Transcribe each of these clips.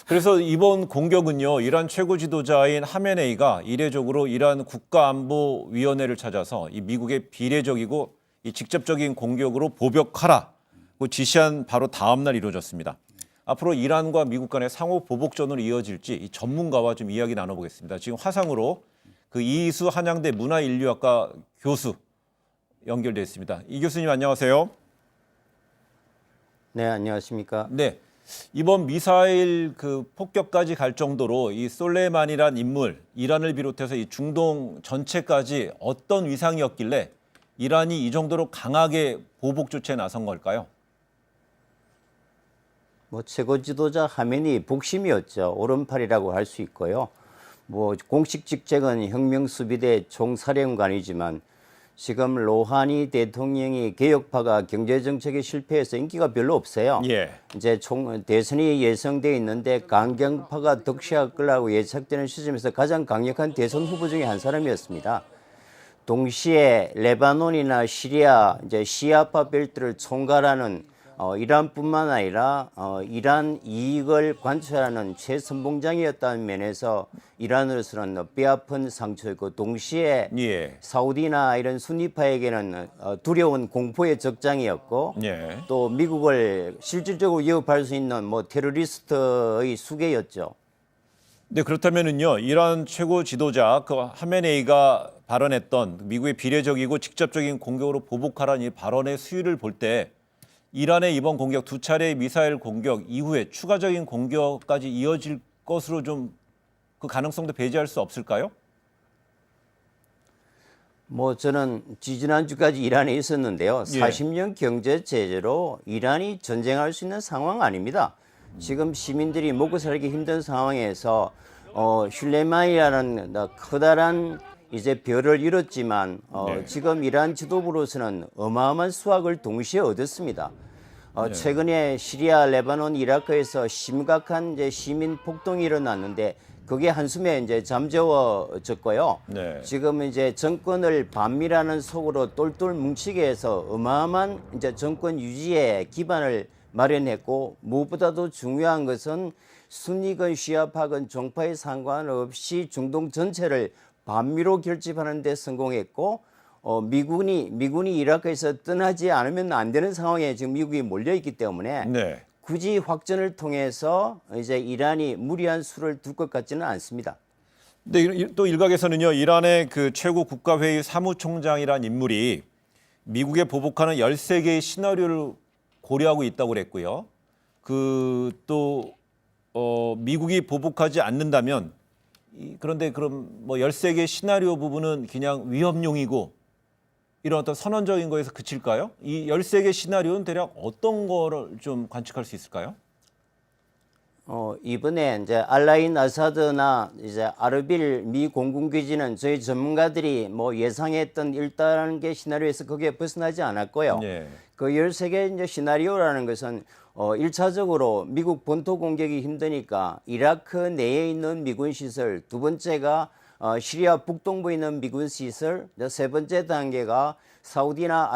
그래서 이번 공격은요, 이란 최고 지도자인 하메네이가 이례적으로 이란 국가안보위원회를 찾아서 이 미국의 비례적이고 이 직접적인 공격으로 보복하라고 지시한 바로 다음 날 이루어졌습니다. 앞으로 이란과 미국 간의 상호 보복전으로 이어질지 이 전문가와 좀 이야기 나눠보겠습니다. 지금 화상으로 그 이희수 한양대 문화인류학과 교수 연결돼 있습니다. 이 교수님 안녕하세요. 네, 안녕하십니까? 네. 이번 미사일 그 폭격까지 갈 정도로 이 솔레이마니란 인물, 이란을 비롯해서 이 중동 전체까지 어떤 위상이었길래 이란이 이 정도로 강하게 보복 조치에 나선 걸까요? 뭐 최고 지도자 하메니 복심이었죠. 오른팔이라고 할 수 있고요. 뭐 공식 직책은 혁명수비대 총사령관이지만 지금 로하니 대통령이 개혁파가 경제정책에 실패해서 인기가 별로 없어요. 예. 이제 대선이 예상돼 있는데 강경파가 득세할 거라고 예측되는 시점에서 가장 강력한 대선 후보 중에 한 사람이었습니다. 동시에 레바논이나 시리아 이제 시아파 벨트를 총괄하는 이란뿐만 아니라 이란 이익을 관철하는 최선봉장이었다는 면에서 이란으로서는 뼈아픈 상처였고 동시에 예. 사우디나 이런 순위파에게는 두려운 공포의 적장이었고 예. 또 미국을 실질적으로 위협할 수 있는 뭐 테러리스트의 수괴였죠. 네, 그렇다면은요, 이란 최고 지도자 그 하메네이가 발언했던 미국의 비례적이고 직접적인 공격으로 보복하라는 이 발언의 수위를 볼 때 이란의 이번 공격 두 차례의 미사일 공격 이후에 추가적인 공격까지 이어질 것으로 좀 그 가능성도 배제할 수 없을까요? 뭐 저는 지지난주까지 이란에 있었는데요. 예. 40년 경제 제재로 이란이 전쟁할 수 있는 상황 아닙니다. 지금 시민들이 먹고 살기 힘든 상황에서 슐레마니라는 커다란 이제 별을 잃었지만 네. 지금 이란 지도부로서는 어마어마한 수확을 동시에 얻었습니다. 최근에 시리아, 레바논, 이라크에서 심각한 이제 시민 폭동이 일어났는데 그게 한숨에 이제 잠재워졌고요. 네. 지금 이제 정권을 반미라는 속으로 똘똘 뭉치게 해서 어마어마한 이제 정권 유지의 기반을 마련했고 무엇보다도 중요한 것은 순위건 시아파건 종파에 상관없이 중동 전체를 반미로 결집하는 데 성공했고 미군이 이라크에서 떠나지 않으면 안 되는 상황에 지금 미국이 몰려 있기 때문에 네. 굳이 확전을 통해서 이제 이란이 무리한 수를 둘 것 같지는 않습니다. 근데 또 일각에서는요, 이란의 그 최고 국가회의 사무총장이란 인물이 미국에 보복하는 13개의 시나리오를 고려하고 있다고 그랬고요. 그 또 미국이 보복하지 않는다면 그런데 그럼 뭐 13개 시나리오 부분은 그냥 위협용이고 이런 어떤 선언적인 거에서 그칠까요? 이 13개 시나리오는 대략 어떤 거를 좀 관측할 수 있을까요? 이번에 이제 알라인 아사드나 이제 아르빌 미 공군기지는 저희 전문가들이 뭐 예상했던 1단계 시나리오에서 거기에 벗어나지 않았고요. 네. 그 13개 이제 시나리오라는 것은 1차적으로 미국 본토 공격이 힘드니까 이라크 내에 있는 미군 시설, 두 번째가 시리아 북동부에 있는 미군 시설, 세 번째 단계가 사우디나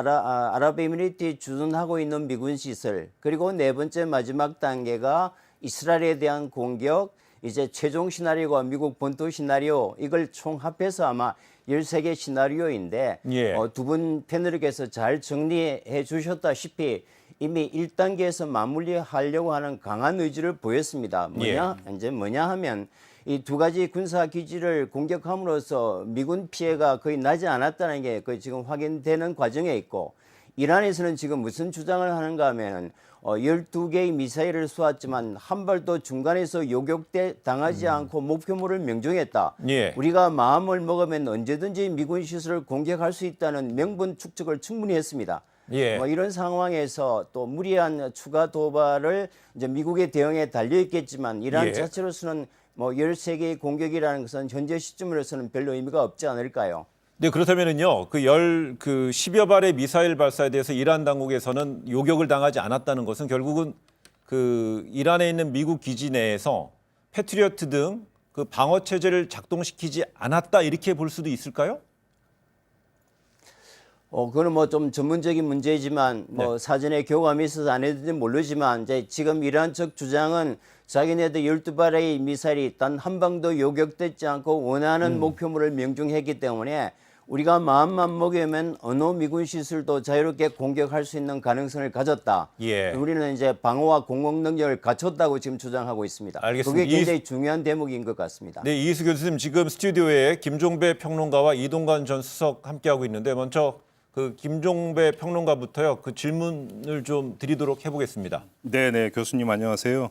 아랍에미리트에 주둔하고 있는 미군 시설, 그리고 네 번째 마지막 단계가 이스라엘에 대한 공격, 이제 최종 시나리오와 미국 본토 시나리오 이걸 총합해서 아마 13개 시나리오인데 예. 두 분 패널께서 잘 정리해 주셨다시피 이미 1단계에서 마무리하려고 하는 강한 의지를 보였습니다. 뭐냐 하면 이 두 가지 군사 기지를 공격함으로써 미군 피해가 거의 나지 않았다는 게 거의 지금 확인되는 과정에 있고 이란에서는 지금 무슨 주장을 하는가 하면은 12개의 미사일을 쏘았지만 한 발도 중간에서 요격돼 당하지 않고 목표물을 명중했다. 예. 우리가 마음을 먹으면 언제든지 미군 시설을 공격할 수 있다는 명분 축적을 충분히 했습니다. 예. 이런 상황에서 또 무리한 추가 도발을 이제 미국의 대응에 달려 있겠지만 이란 예. 자체로서는 뭐 13개의 공격이라는 것은 현재 시점으로서는 별로 의미가 없지 않을까요? 네, 그렇다면은요, 그 10여 발의 미사일 발사에 대해서 이란 당국에서는 요격을 당하지 않았다는 것은 결국은 그 이란에 있는 미국 기지 내에서 패트리어트 등 그 방어 체제를 작동시키지 않았다 이렇게 볼 수도 있을까요? 그거는 뭐 좀 전문적인 문제지만 뭐 사전에 교감이 있어서 안 했는지 모르지만 이제 지금 이란 측 주장은 자기네들 12발의 미사일이 단 한 방도 요격되지 않고 원하는 목표물을 명중했기 때문에 우리가 마음만 먹으면 어느 미군 시설도 자유롭게 공격할 수 있는 가능성을 가졌다. 예. 우리는 이제 방어와 공격 능력을 갖췄다고 지금 주장하고 있습니다. 알겠습니다. 그게 굉장히 중요한 대목인 것 같습니다. 네, 이희수 교수님 지금 스튜디오에 김종배 평론가와 이동관 전 수석 함께하고 있는데 먼저 그 김종배 평론가부터요. 그 질문을 좀 드리도록 해보겠습니다. 네, 교수님 안녕하세요.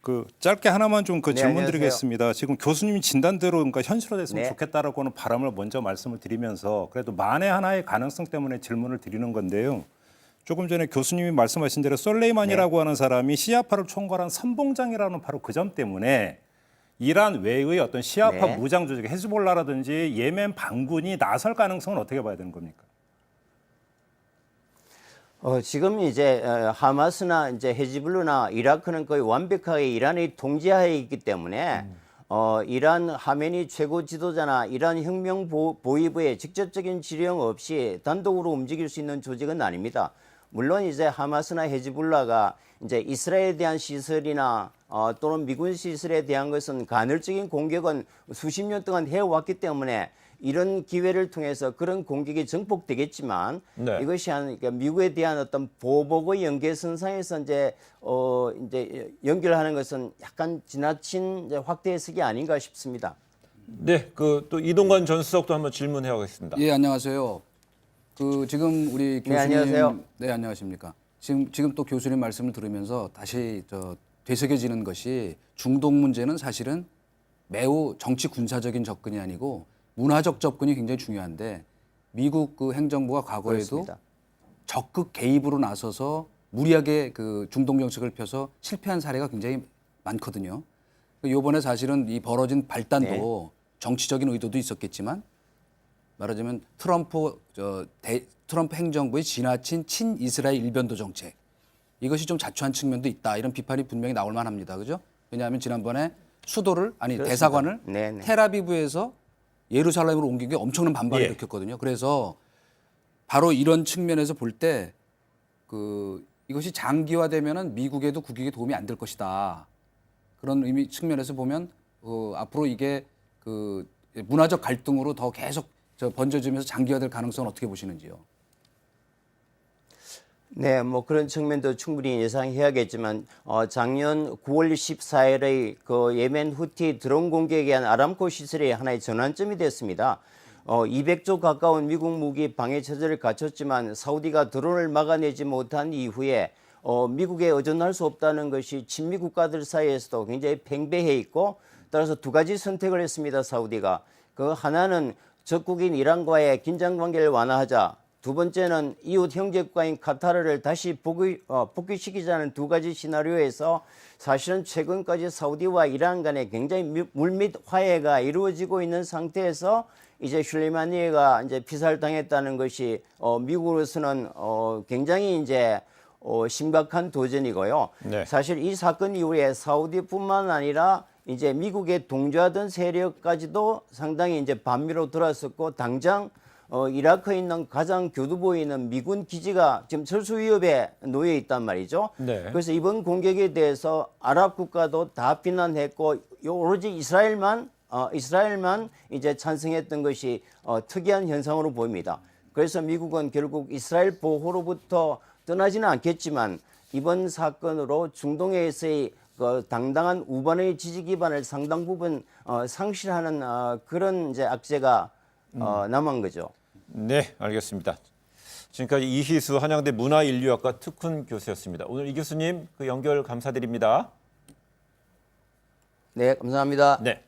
그 짧게 하나만 좀 그 네, 질문 안녕하세요. 드리겠습니다. 지금 교수님 진단대로 그러니까 현실화됐으면 네. 좋겠다라고는 바람을 먼저 말씀을 드리면서 그래도 만에 하나의 가능성 때문에 질문을 드리는 건데요. 조금 전에 교수님이 말씀하신 대로 솔레이만이라고 하는 사람이 시아파를 총괄한 선봉장이라는 바로 그 점 때문에 이란 외의 어떤 시아파 네. 무장 조직 헤즈볼라라든지 예멘 반군이 나설 가능성은 어떻게 봐야 되는 겁니까? 지금 이제 하마스나 이제 헤즈볼라나 이라크는 거의 완벽하게 이란의 통제하에 있기 때문에 이란 하메니 최고 지도자나 이란 혁명 보위부의 직접적인 지령 없이 단독으로 움직일 수 있는 조직은 아닙니다. 물론 이제 하마스나 헤즈볼라가 이제 이스라엘에 대한 시설이나 또는 미군 시설에 대한 것은 간헐적인 공격은 수십 년 동안 해왔기 때문에 이런 기회를 통해서 그런 공격이 증폭되겠지만 네. 이것이 그러니까 미국에 대한 어떤 보복의 연계선상에서 이제 연결하는 것은 약간 지나친 이제 확대 해석이 아닌가 싶습니다. 네, 그 또 이동관 전 수석도 한번 질문해 보겠습니다. 예, 안녕하세요. 그 지금 우리 교수님 안녕하세요. 네, 안녕하십니까. 지금 또 교수님 말씀을 들으면서 다시 되새겨지는 것이 중동 문제는 사실은 매우 정치 군사적인 접근이 아니고 문화적 접근이 굉장히 중요한데 미국 그 행정부가 과거에도 그렇습니다. 적극 개입으로 나서서 무리하게 그 중동 정책을 펴서 실패한 사례가 굉장히 많거든요. 이번에 사실은 이 벌어진 발단도 정치적인 의도도 있었겠지만 말하자면 트럼프 행정부의 지나친 친이스라엘 일변도 정책 이것이 좀 자초한 측면도 있다 이런 비판이 분명히 나올 만합니다. 그죠? 왜냐하면 지난번에 대사관을 네네. 텔아비브에서 예루살렘으로 옮긴 게 엄청난 반발을 예. 일으켰거든요. 그래서 바로 이런 측면에서 볼 때 이것이 장기화되면은 미국에도 국익에 도움이 안 될 것이다. 그런 의미 측면에서 보면 앞으로 이게 그 문화적 갈등으로 더 계속 번져지면서 장기화될 가능성은 어떻게 보시는지요? 네, 뭐 그런 측면도 충분히 예상해야겠지만 작년 9월 14일의 그 예멘 후티 드론 공격에 의한 아람코 시설이 하나의 전환점이 됐습니다. 200조 가까운 미국 무기 방해 체제를 갖췄지만 사우디가 드론을 막아내지 못한 이후에 미국에 의존할 수 없다는 것이 친미 국가들 사이에서도 굉장히 팽배해 있고 따라서 두 가지 선택을 했습니다. 사우디가. 그 하나는 적국인 이란과의 긴장 관계를 완화하자. 두 번째는 이웃 형제국가인 카타르를 다시 복귀시키자는 두 가지 시나리오에서 사실은 최근까지 사우디와 이란 간에 굉장히 물밑 화해가 이루어지고 있는 상태에서 이제 슐레이마니가 이제 피살당했다는 것이 미국으로서는 굉장히 이제 심각한 도전이고요. 네. 사실 이 사건 이후에 사우디뿐만 아니라 이제 미국에 동조하던 세력까지도 상당히 이제 반미로 들어섰고 당장 이라크에 있는 가장 교두보에 있는 미군 기지가 지금 철수 위협에 놓여 있단 말이죠. 네. 그래서 이번 공격에 대해서 아랍 국가도 다 비난했고 오로지 이스라엘만 이제 찬성했던 것이 특이한 현상으로 보입니다. 그래서 미국은 결국 이스라엘 보호로부터 떠나지는 않겠지만 이번 사건으로 중동에서의 그 당당한 우반의 지지 기반을 상당 부분 상실하는 그런 이제 악재가 남은 거죠. 네, 알겠습니다. 지금까지 이희수 한양대 문화인류학과 특훈 교수였습니다. 오늘 이 교수님 그 연결 감사드립니다. 네, 감사합니다. 네.